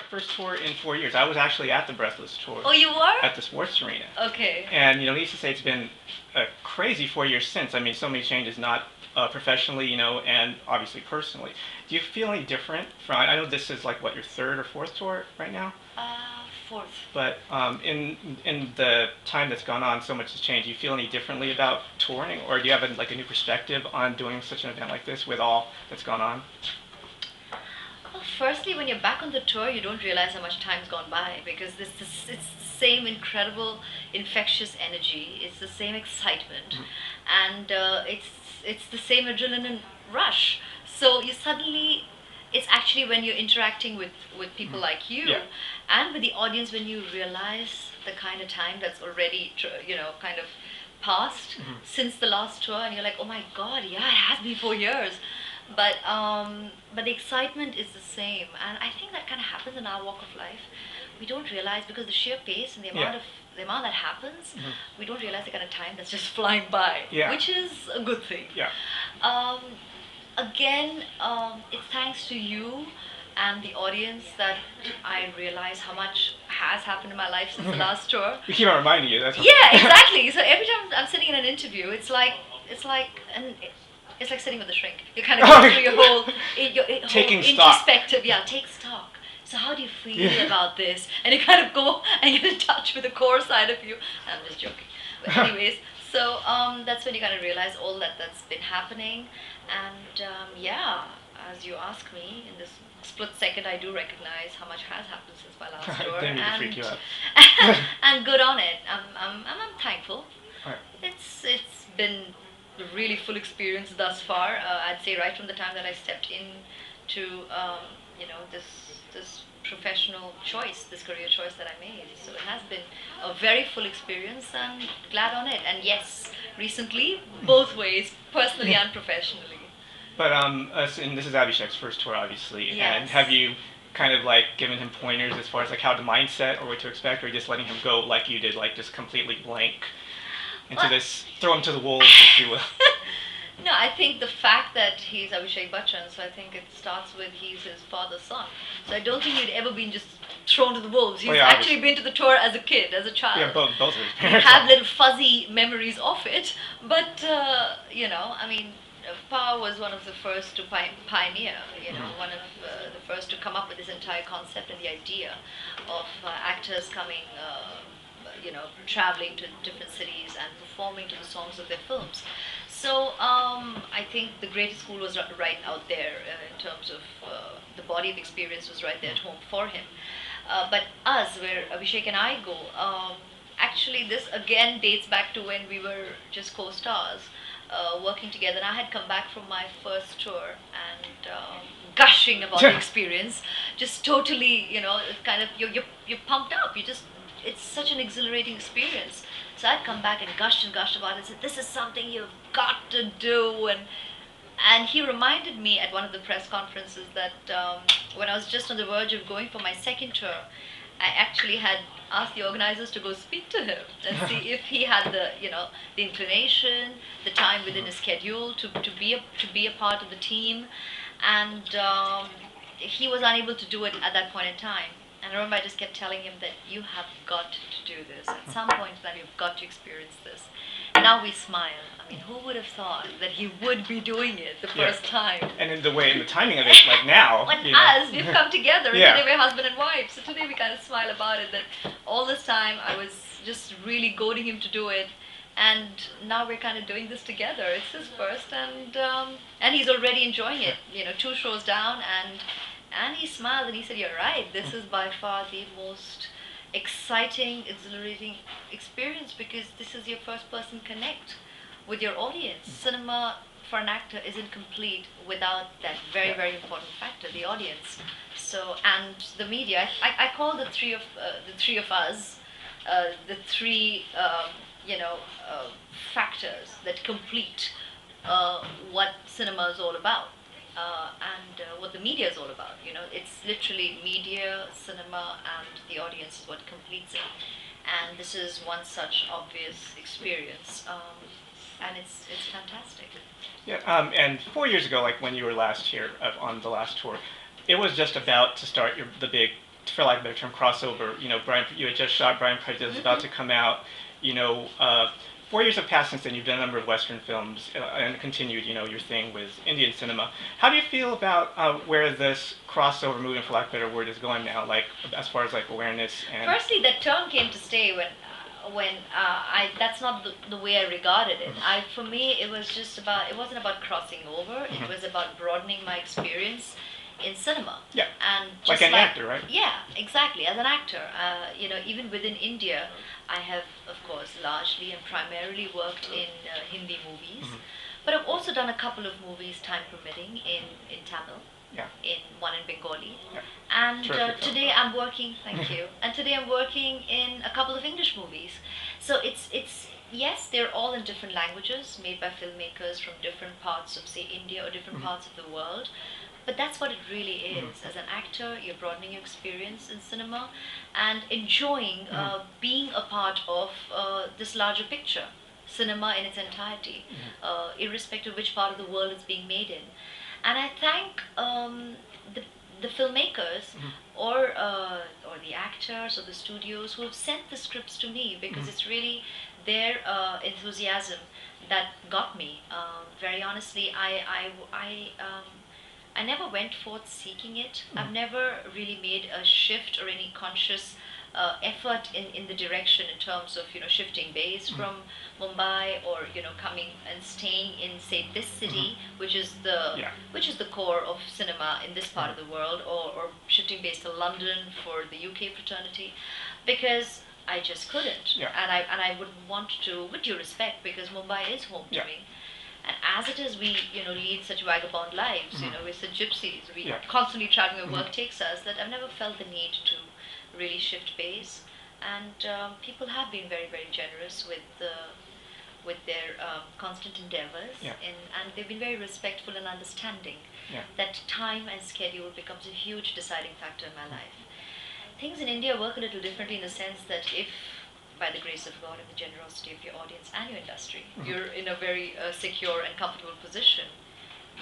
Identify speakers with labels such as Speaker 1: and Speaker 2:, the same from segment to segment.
Speaker 1: first tour in 4 years. I was actually at the Breathless tour.
Speaker 2: Oh, you were?
Speaker 1: At the sports arena.
Speaker 2: Okay.
Speaker 1: And needless to say, it's been a crazy 4 years since. I mean, so many changes, not professionally, and obviously personally. Do you feel any different from? I know this is like what, your third or fourth tour right now.
Speaker 2: Fourth.
Speaker 1: But in the time that's gone on, so much has changed. Do you feel any differently about touring, or do you have a new perspective on doing such an event like this with all that's gone on?
Speaker 2: Well, firstly, when you're back on the tour, you don't realize how much time's gone by because it's the same incredible, infectious energy. It's the same excitement, and it's the same adrenaline rush. So you suddenly, it's actually when you're interacting with people like you, and with the audience, when you realize the kind of time that's already kind of passed since the last tour, and you're like, oh my God, yeah, it has been 4 years. But the excitement is the same, and I think that kind of happens in our walk of life. We don't realize, because the sheer pace and the amount that happens, we don't realize the kind of time that's just flying by, which is a good thing. Again, it's thanks to you and the audience that I realize how much has happened in my life since the last tour.
Speaker 1: We keep on reminding you. That's
Speaker 2: Exactly. So every time I'm sitting in an interview, it's like sitting with a shrink. You kind of go through your whole introspective. Take stock. So how do you feel about this? And you kind of go and get in touch with the core side of you. I'm just joking. But anyways, so that's when you kind of realize all that's been happening. And as you ask me, in this split second, I do recognize how much has happened since my last tour.
Speaker 1: Didn't mean to freak you out.
Speaker 2: And good on it. I'm thankful.
Speaker 1: Right.
Speaker 2: It's been a really full experience thus far. I'd say right from the time that I stepped into this professional choice, this career choice that I made. So it has been a very full experience, and glad on it. And yes, recently, both ways, personally and professionally.
Speaker 1: But and this is Abhishek's first tour, obviously.
Speaker 2: Yes.
Speaker 1: And have you kind of given him pointers as far as how the mindset or what to expect, or just letting him go like you did, just completely blank into this, throw him to the wolves, if you will?
Speaker 2: No, I think the fact that he's Abhishek Bachchan, so I think it starts with he's his father's son. So I don't think he'd ever been just thrown to the wolves. He's actually been to the tour as a kid, as a child.
Speaker 1: Yeah, both of his
Speaker 2: parents. We have little fuzzy memories of it, but Pa was one of the first to pioneer, one of the first to come up with this entire concept and the idea of actors coming, traveling to different cities and performing to the songs of their films. So I think the greatest school was right out there in terms of the body of experience was right there at home for him. But us, where Abhishek and I go, actually this again dates back to when we were just co-stars. Working together, and I had come back from my first tour and gushing about the experience, just totally, kind of you're pumped up. It's such an exhilarating experience. So I'd come back and gushed about it and said, this is something you've got to do. And he reminded me at one of the press conferences that when I was just on the verge of going for my second tour, I actually had asked the organizers to go speak to him and see if he had the inclination, the time within his schedule to be a part of the team, and he was unable to do it at that point in time. And I remember I just kept telling him that you have got to do this. At some point in time, you've got to experience this. Now we smile. I mean, who would have thought that he would be doing it the first time?
Speaker 1: And in the timing of it, like now.
Speaker 2: But us, we've come together, and today we're husband and wife. So today we kind of smile about it, that all this time I was just really goading him to do it. And now we're kind of doing this together. It's his first, and he's already enjoying it. 2 shows down, and he smiled and he said, "You're right. This is by far the most exciting, exhilarating experience because this is your first-person connect with your audience. Cinema for an actor isn't complete without that very, very important factor, the audience. So, and the media. I call the three of us the three factors that complete what cinema is all about. And what the media is all about. It's literally media, cinema, and the audience is what completes it. And this is one such obvious experience, and it's fantastic.
Speaker 1: Yeah, and 4 years ago, when you were last here on the last tour, it was just about to start the big for lack of a better term, crossover. You had just shot Brian Prejudice,
Speaker 2: Mm-hmm.
Speaker 1: about to come out. You know, 4 years have passed since then. You've done a number of Western films and continued, your thing with Indian cinema. How do you feel about where this crossover movement, for lack of a better word, is going now? Like as far as like awareness and.
Speaker 2: Firstly, that term came to stay when I that's not the way I regarded it. For me it was just about it wasn't about crossing over. It was about broadening my experience in cinema.
Speaker 1: Yeah.
Speaker 2: And
Speaker 1: Like
Speaker 2: just
Speaker 1: any actor, right?
Speaker 2: Yeah, exactly. As an actor, even within India, I have of course largely and primarily worked in Hindi movies, but I've also done a couple of movies, time permitting, in Tamil.
Speaker 1: Yeah.
Speaker 2: In one in Bengali,
Speaker 1: Yeah.
Speaker 2: and
Speaker 1: Terrific
Speaker 2: today I'm working. Thank you. And today I'm working in a couple of English movies. So it's yes, they're all in different languages, made by filmmakers from different parts of, say, India or different parts of the world. But that's what it really is. As an actor, you're broadening your experience in cinema and enjoying being a part of this larger picture, cinema in its entirety, irrespective of which part of the world it's being made in. And I thank the filmmakers or the actors or the studios who have sent the scripts to me, because it's really their enthusiasm that got me. Very honestly, I never went forth seeking it. I've never really made a shift or any conscious effort in the direction in terms of shifting base from Mumbai, or coming and staying in, say, this city, which is the core of cinema in this part of the world, or shifting base to London for the UK fraternity, because I just couldn't.
Speaker 1: Yeah.
Speaker 2: And I would want to, with due respect, because Mumbai is home to me. And as it is, we lead such vagabond lives. We're such gypsies. We constantly traveling where work takes us. That I've never felt the need to really shift base. And people have been very, very generous with their constant endeavors, and they've been very respectful and understanding. That time and schedule becomes a huge deciding factor in my life. Things in India work a little differently, in the sense that if, by the grace of God and the generosity of your audience and your industry, you're in a very secure and comfortable position,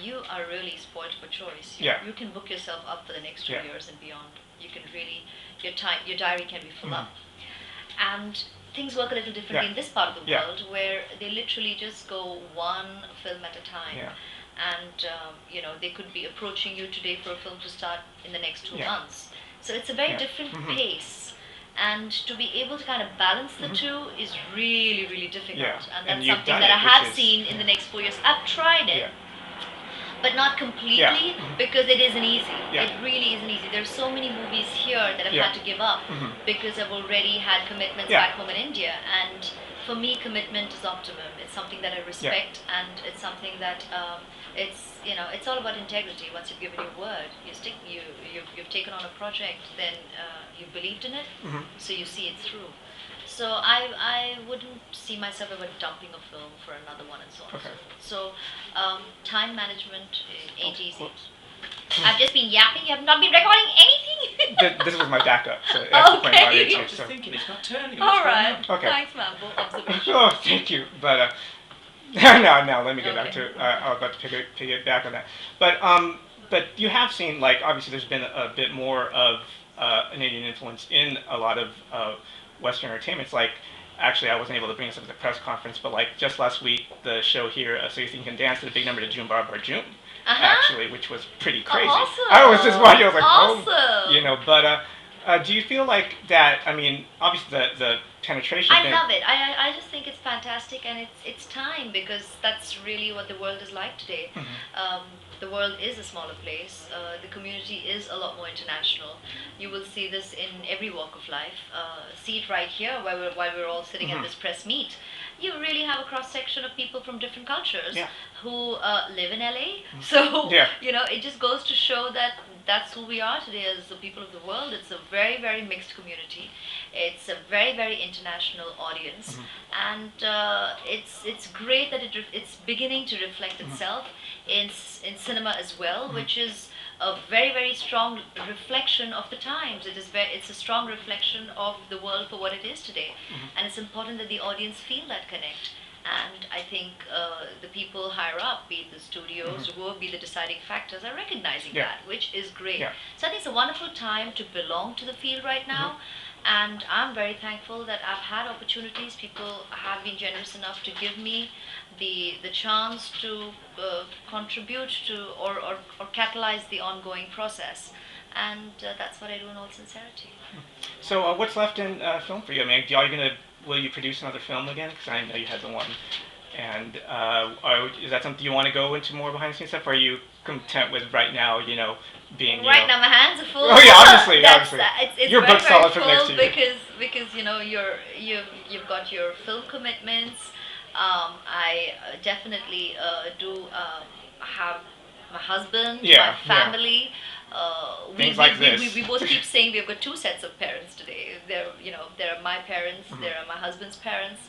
Speaker 2: you are really spoiled for choice. You can book yourself up for the next 2 years and beyond. You can really, your diary can be full up. And things work a little differently in this part of the world, where they literally just go one film at a time. And they could be approaching you today for a film to start in the next 2 months. So it's a very different pace. And to be able to kind of balance the two is really, really difficult. And that's something that I have seen in the next 4 years. I've tried it, but not completely, because it isn't easy. It really isn't easy. There's so many movies here that I've had to give up because I've already had commitments back home in India. And for me, commitment is optimum. It's something that I respect, and it's something that it's all about integrity. Once you've given your word, you've taken on a project, then you believed in it, so you see it through. So I wouldn't see myself ever dumping a film for another one, and so on.
Speaker 1: Okay.
Speaker 2: So time management ain't easy. I've just been yapping. You have not been recording anything.
Speaker 1: This was my backup. So okay.
Speaker 3: I was just thinking, it's not turning.
Speaker 2: All right.
Speaker 1: Okay.
Speaker 2: Thanks, man. Both observations.
Speaker 1: Oh, thank you. But now let me get back to. I was about to pick it back on that. But you have seen, like, obviously there's been a bit more of an Indian influence in a lot of Western entertainments. Like, actually, I wasn't able to bring this up at the press conference, but like just last week, the show here, So You Think You Can Dance, did a big number to June Bar Bar June, actually, which was pretty crazy.
Speaker 2: Awesome.
Speaker 1: I was just watching. I was like,
Speaker 2: awesome.
Speaker 1: But do you feel like that? I mean, obviously the penetration.
Speaker 2: I love it. I just think it's fantastic, and it's time, because that's really what the world is like today. The world is a smaller place. The community is a lot more international. You will see this in every walk of life. See it right here, while we're all sitting at this press meet. You really have a cross section of people from different cultures who live in LA. So it just goes to show that that's who we are today as the people of the world. It's a very, very mixed community. It's a very, very international audience, and it's great that it's beginning to reflect itself in cinema as well, which is a very, very strong reflection of the times. It's a strong reflection of the world for what it is today, and it's important that the audience feel that connect. And I think the people higher up, be it the studios, who will be the deciding factors, are recognizing
Speaker 1: Yeah.
Speaker 2: that, which is great.
Speaker 1: Yeah.
Speaker 2: So I think it's a wonderful time to belong to the field right now. And I'm very thankful that I've had opportunities. People have been generous enough to give me the chance to contribute to or catalyze the ongoing process. And that's what I do in all sincerity.
Speaker 1: So what's left in film for you? I mean, will you produce another film again? Because I know you had the one. And is that something you want to go into more behind the scenes stuff? Or are you content with right now, being,
Speaker 2: Right now, my hands are full.
Speaker 1: Oh yeah, obviously,
Speaker 2: That's,
Speaker 1: obviously.
Speaker 2: it's
Speaker 1: Your
Speaker 2: very,
Speaker 1: book's
Speaker 2: very
Speaker 1: solid for the next
Speaker 2: full
Speaker 1: year.
Speaker 2: because you've got your film commitments. I definitely do have my husband,
Speaker 1: Yeah,
Speaker 2: my
Speaker 1: yeah.
Speaker 2: family.
Speaker 1: Things like this.
Speaker 2: We both keep saying we've got two sets of parents today. There are my parents,
Speaker 1: Mm-hmm.
Speaker 2: there are my husband's parents,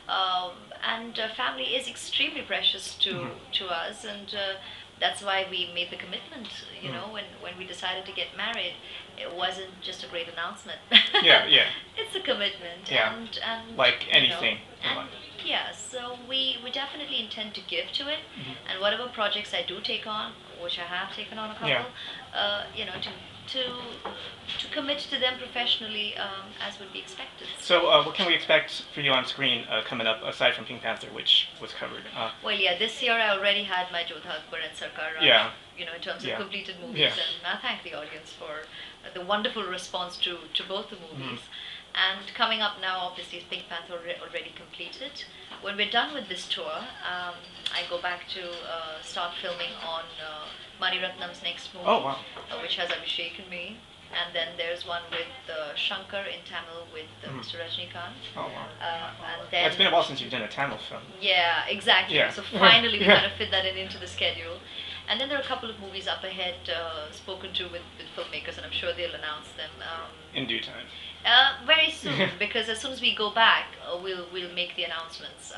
Speaker 2: and family is extremely precious to us, and that's why we made the commitment. When we decided to get married, it wasn't just a great announcement.
Speaker 1: Yeah, yeah.
Speaker 2: It's a commitment,
Speaker 1: Yeah.
Speaker 2: and
Speaker 1: Like
Speaker 2: you know,
Speaker 1: anything in
Speaker 2: and
Speaker 1: life.
Speaker 2: yeah, so we definitely intend to give to it,
Speaker 1: Mhm.
Speaker 2: and whatever projects I do take on, which I have taken on a couple,
Speaker 1: Yeah.
Speaker 2: to commit to them professionally, as would be expected.
Speaker 1: So what can we expect for you on screen coming up, aside from Pink Panther, which was covered?
Speaker 2: Well, yeah, this year I already had my Jodha Akbar and Sarkar Raj,
Speaker 1: Yeah.
Speaker 2: in terms
Speaker 1: Yeah.
Speaker 2: of completed movies,
Speaker 1: Yeah.
Speaker 2: and I thank the audience for the wonderful response to both the movies. And coming up now, obviously, is Pink Panther already completed. When we're done with this tour, I go back to start filming on Mani Ratnam's next movie,
Speaker 1: Oh, wow.
Speaker 2: which has Abhishek and me. And then there's one with Shankar in Tamil with Mr. Rajnikant.
Speaker 1: Oh, wow.
Speaker 2: And then
Speaker 1: It's been a while since you've done a Tamil film.
Speaker 2: yeah, exactly.
Speaker 1: Yeah.
Speaker 2: So finally, we
Speaker 1: Yeah.
Speaker 2: kind of fit that into the schedule. And then there are a couple of movies up ahead, spoken to with filmmakers, and I'm sure they'll announce them
Speaker 1: In due time.
Speaker 2: very soon. Because as soon as we go back, we'll make the announcements.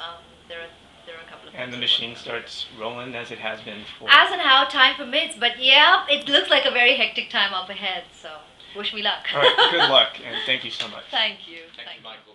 Speaker 2: There are a couple of.
Speaker 1: And the
Speaker 2: things
Speaker 1: machine starts rolling as it has been for.
Speaker 2: as and how time permits. But yeah, it looks like a very hectic time up ahead. So wish me luck.
Speaker 1: All right, good luck, and thank you so much.
Speaker 2: Thank you.
Speaker 3: Thank you, Michael.